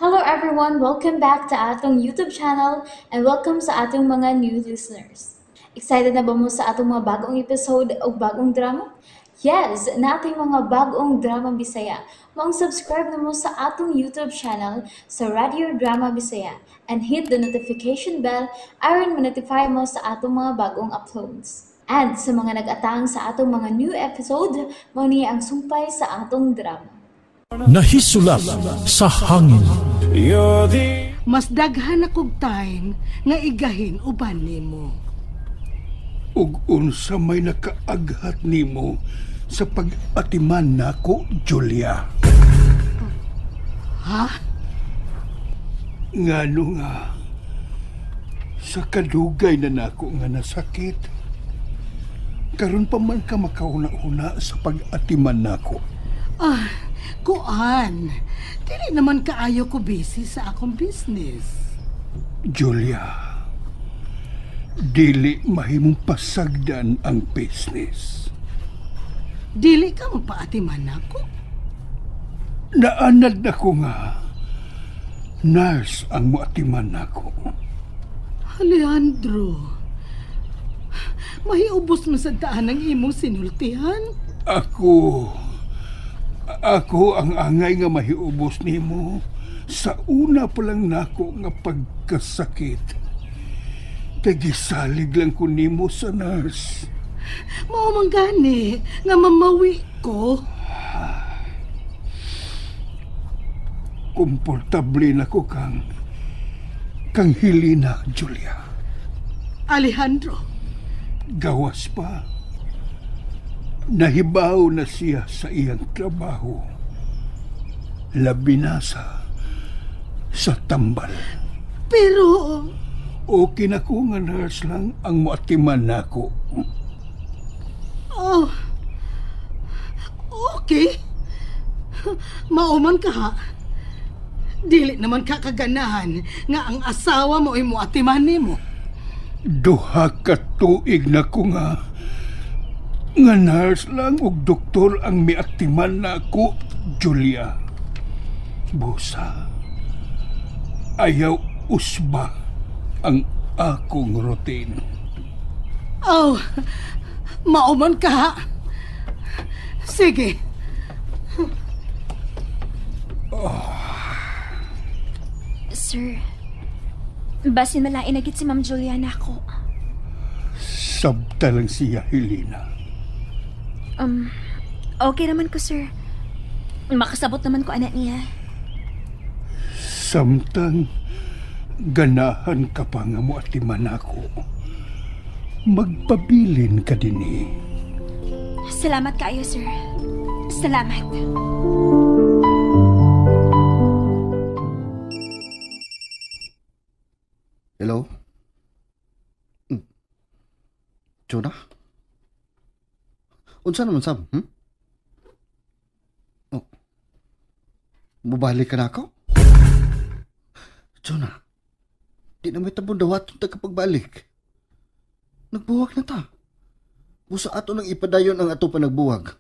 Hello everyone, welcome back to atong YouTube channel and welcome sa atong mga new listeners. Excited na ba mo sa atong mga bagong episode o bagong drama? Yes, na ating mga bagong drama Bisaya. Mag-subscribe na mo sa atong YouTube channel sa Radio Drama Bisaya and hit the notification bell aron ma-notify mo sa atong mga bagong uploads. And sa mga nag-atang sa atong mga new episode, mao niya ang sumpay sa atong drama. Nahisulat sa hangin. Mas daghan akong time nga igahin uban nimo. Ug unsa may nakaaghat nimo sa pag-atiman nako, Julia? Ha? Ngano nga sa kadugay na nako nga nasakit. Karon pa man ka makauna-una sa pag-atiman nako. Kuan. Dili naman kaayo ko busy sa akong business. Julia, dili mahimong pasagdan ang business. Dili ka mapaatiman ako. Naanad ako nga nurse ang muatiman nako. Alejandro, mahiubos mo sa daan ang imong sinultihan? Ako ang angay nga mahiubos nimo sa una pa lang nako nga pagkasakit. Kay gisalig lang ko nimo sa nurse. Mao man gani nga mamawi ko. Komportable na ko kang Helena, Julia. Alejandro, Gawas pa. Nahibaw na siya sa iyang trabaho. Labi na sa tambal. pero Okay na ko nga nurse lang ang muatiman nako. okay. Mauman ka ha. Dili naman ka kaganahan nga ang asawa mo ay muatiman nimo. Duha ka tuig na ko nga nurse lang ug doktor ang miatiman nako, Julia. Busa, ayaw usba ang akong routine. Mauman ka ha. Sige. Sir, basin malain agit si Ma'am Juliana ako. Sabta lang siya, Helena. Okay naman ko, sir. Makasabot naman ko anak niya. Samtang ganahan ka pa nga mo atiman ako, magpabilin ka din eh. Salamat kaayo, sir. Salamat. Hello? Jonah? Unsa naman, Sam? Oh. Mubalik ka na ako? Jonah, di na may tabon dawaton ta kapag balik. Nagbuwag na ta. Busa ato nang ipadayon ang ato pa nagbuwag.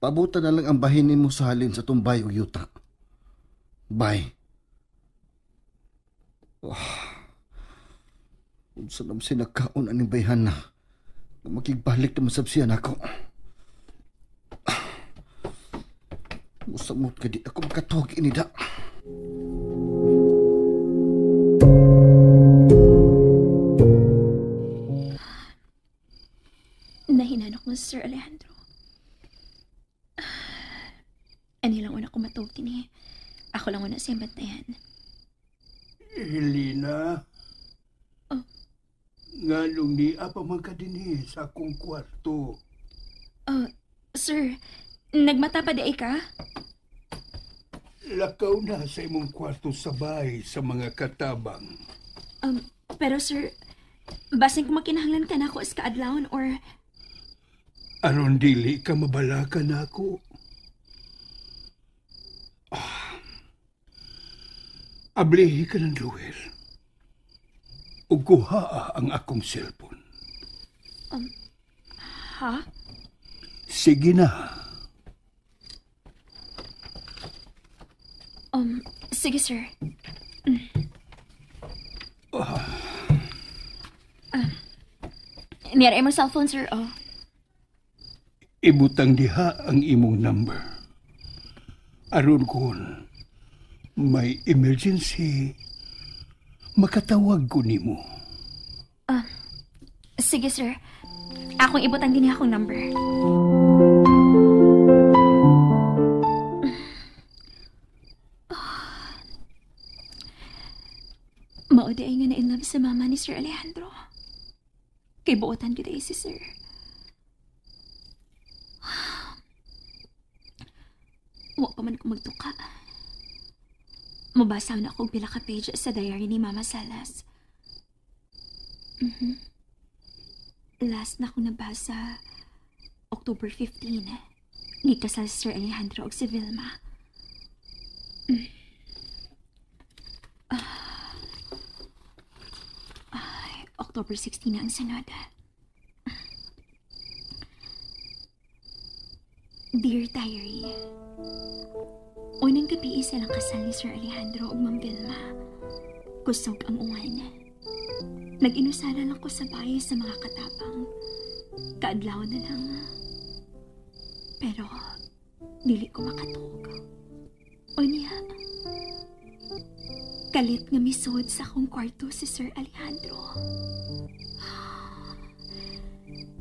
Pabuta na lang ang bahinin mo sa halin sa tumbay o yuta. Bye. Unsa naman sinagkaon aning bayhan na. Makigbalik na masabsiyan ako. Musamot ka di ako makatog inida. Nahinanok mo, Sir Alejandro. Ani lang una ko matog kini. Ako lang una siyang bantayan. Helena? Oh. Nganong ni apa man ka din sa akong kwarto. Sir, nagmata pa di ka? Lakaw na sa imong kwarto sabay sa mga katabang. Pero sir, basin kung makinahanglan ka na ako as kaadlawon or... Aron dili ka mabalakan ako. Ablihi ka ng luwer. Ug kuhaa ang akong cellphone. Ha? Sige na. Sige, sir. Niyara imong cellphone, sir, oh. Ibutang diha ang imong number. Aron kun may emergency, makatawag ko nimo. Sige, sir. Akong ibutang din akong number. Maudi ay nga na-inlove sa mama ni Sir Alejandro. Kay buotan kita si sir. Wa pa man ko magtuka. Mabasa na akong pila ka page sa diary ni Mama Salas. Last na akong nabasa, October 15. Gikasal si Sir Alejandro og si Vilma. October 16 na ang sunod. Dear Diary, unang gabi silang kasal ni Sir Alejandro ug Ma'am Vilma. Kusog ang uwan. Nag-inusara lang ko sa bahay sa mga katapang. Kaadlaw na lang. Pero, dili ko makatog. O niya, kalit nga misod sa akong kwarto si Sir Alejandro.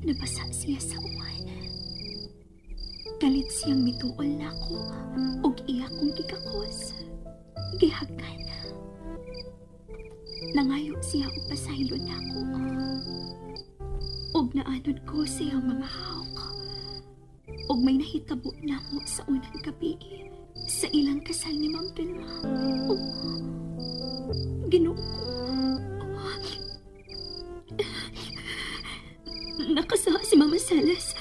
Nabasa siya sa uwan. Kalit siyang mituol na ako ug iya kong gikakos. Gihagan. Nangayo siya og pasaylo na ako. Og naanod ko siyang mga hawk. Og may nahitabo na mo sa unang gabi sa ilang kasal ni Ma'am Vilma. Ginoo ko. Nakasawa si Mama Salas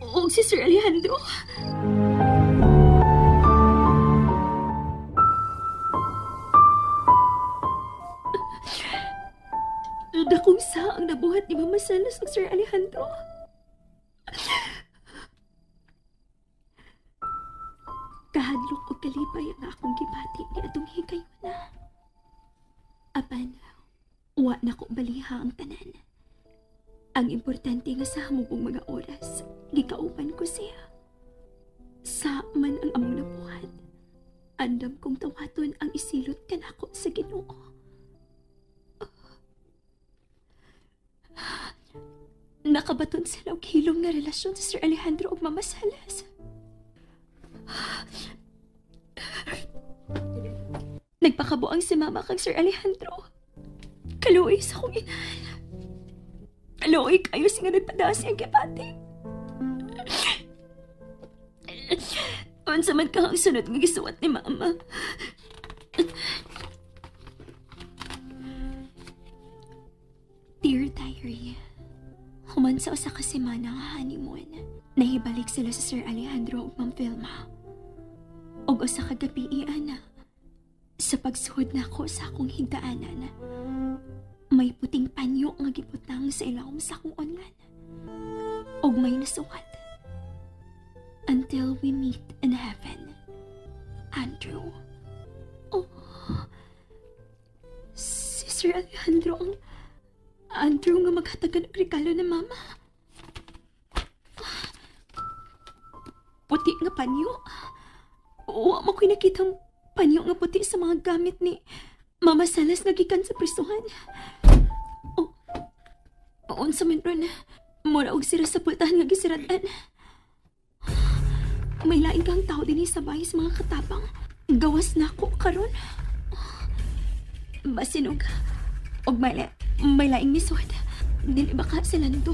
o si Sir Alejandro. Dakong sa ang nabuhat ni Mama Salas o Sir Alejandro. Kahadlok o kalipay ang akong gibati ni atong higayon na. Apan, wa na ko baliha ang tanan. Ang importante nga sa hamubong mga oras, gikauban ko siya. Sa man ang among nabuhat, andam kong tawaton ang isilot kanako sa Ginoo. Nakabaton sila og hilom nga relasyon sa Sir Alejandro ug Mama Salas. Nagpakabuang si Mama kang Sir Alejandro. Kaluoy sa akong inahan. Kaluoy kayo siya nagpadasi ang kipati. Unsa man ka ang sunod nga gisuwat ni Mama. Dear Diary, human sa usa ka semana nga honeymoon, nahibalik sila sa Sir Alejandro ug Ma'am Vilma. Og usa ka gabi ana, sa pagsuhod nako sa akong higdaanan, may puting panyo nga gibutang sa ilawom sa akong unlan. Og may nasuwat, until we meet in heaven, Andrew. Oh, si Sir Alejandro ang Andrew nga maghatagan ng regalo ni Mama. Puti nga panyo. Wa mo ko'y nakitang panyo nga puti sa mga gamit ni Mama Salas nagikan sa prisuhan. Unsa man ron, mura og sira sa pultahan nga gisiradan. May lain kang tao din sa bahay sa mga katapang. Gawas na ako karon. Basin og may laing misod. Dili ba ka sila nito?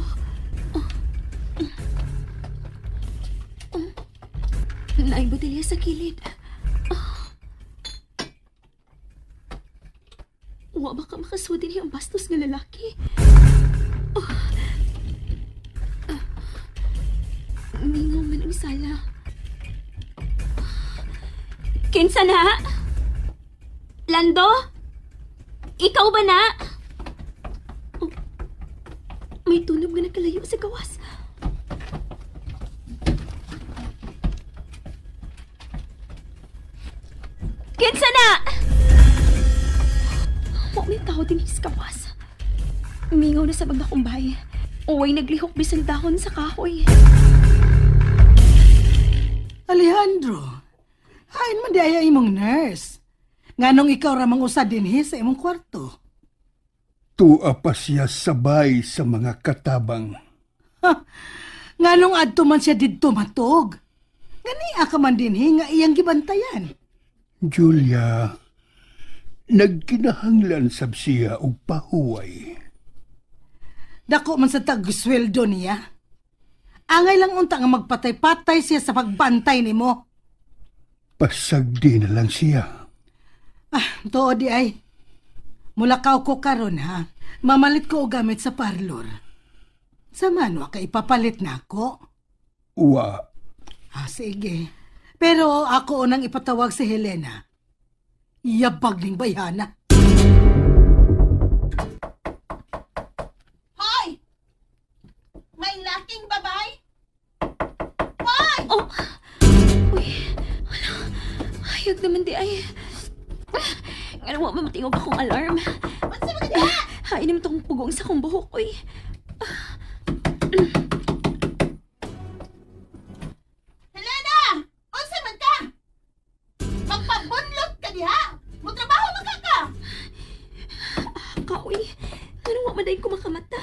Naing botelya sa kilid. Wa ba ka makasudi niya ang bastos nga lalaki? Mingaw man ang sala. Kinsa na? Lando? Ikaw ba na? May tunog nga nakalayo sa gawas. Kinsa na? May tao din sa gawas. Mingaw na sa mga kumbay. Uway naglihok bisan dahon sa kahoy. Alejandro, hain man di ay imong nurse. Nganong ikaw ramang usad dinhi sa imong kwarto. Tua pa siya sabay sa mga katabang. Nganong adto man siya didto matog. Gani ka man dinhi nga iyang gibantayan. Julia, nagkinahanglan sab siya og pahuway. Dako man sa tag-sweldo niya. Angay lang unta nga magpatay-patay siya sa pagbantay nimo. Pasagdi na lang siya. Too di ay. Mulakaw ko karon ha. Mamalit ko og gamit sa parlor. Sa manwa ka ipapalit na ako. Wa, Sige. Pero ako unang ipatawag si Helena. Iyabag ning bayana. Hoy! May laking babay? Hoy! Oh! Uy, wala. Hayag naman di ay. Ano mo matingog akong alarm? Unsa man ka? Hain naman itong pugong sa kong buhok, uy. Helena! Unsa man ka? Magpabunlot ka diha! Motrabaho man ka! Ka, uy. Ano mo maday ko makamata?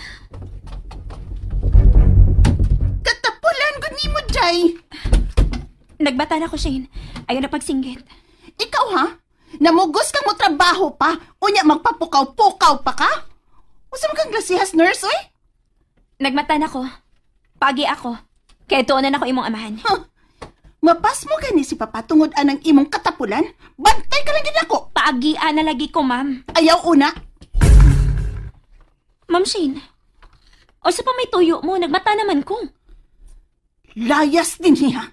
Katapulan ko ni mo, Jay! Nagbata na ko, Shane. Ayaw na pagsinggit. Ikaw ha? Namugos kang mo trabaho pa, unya magpapukaw-pukaw pa ka? Unsa man kang glasihas nurse, oy? Nagmata na ko. Pagi ako. Kaya tuunan ako imong amahan. Mapas mo gani si Papa tungod anang imong katapulan? Bantay ka lang gid ako. Paagian na lagi ko, ma'am. Ayaw una. Ma'am Shane. O sa pa may tuyo mo, nagmata naman ko. Layas din niya.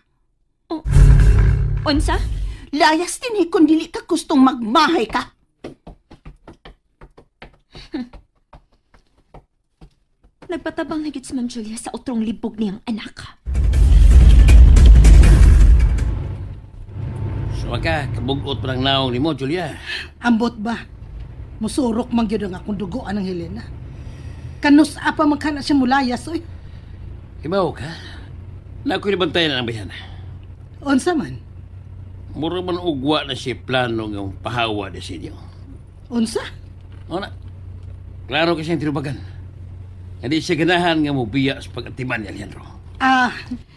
Unsa? Layas din kung dili ka gustong magmahay ka. Nagpatabang na gid si Ma'am Julia sa utrong libog niyang anak. So ka, kabugot pa ng naong ni mo, Julia. Ambot ba? Musurok man gyud ang akong dugoan ng Helena. Kanus apa magkana siya mulayas oy. Ibaw ka. Na ako'y nabantayan na ng bayan. Unsa man? Mura man ugwa na siya plano ng pahawa na sa inyo. Unsa? O na, klaro kasi ang tinubagan. Hindi siya ganahan nga mo biya sa pag-atiman ni Alejandro.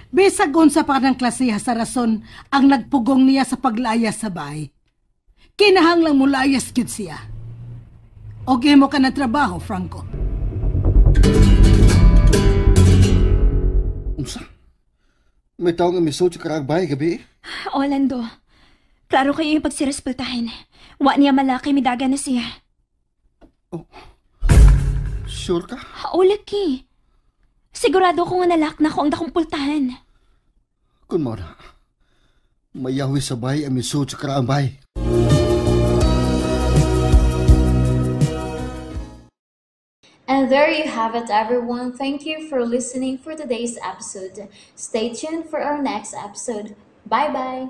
Bisag unsa pa ng klasiha sa rason ang nagpugong niya sa paglayas sa bahay. Kinahanglang mulayas gyud siya. Okay mo ka na trabaho, Franco. Unsa? May tao nga misod sa karagbay gabi? Orlando, klaro kayo yung pagsirespetuhin. Wa niya malaki, midaga na siya. Sure ka? Laki. Sigurado ko nga nalak na ko ang dakong pultahan. Kun mo na. Mayawi sa bahay ang misod sa karagbay. And there you have it, everyone. Thank you for listening for today's episode. Stay tuned for our next episode. Bye-bye.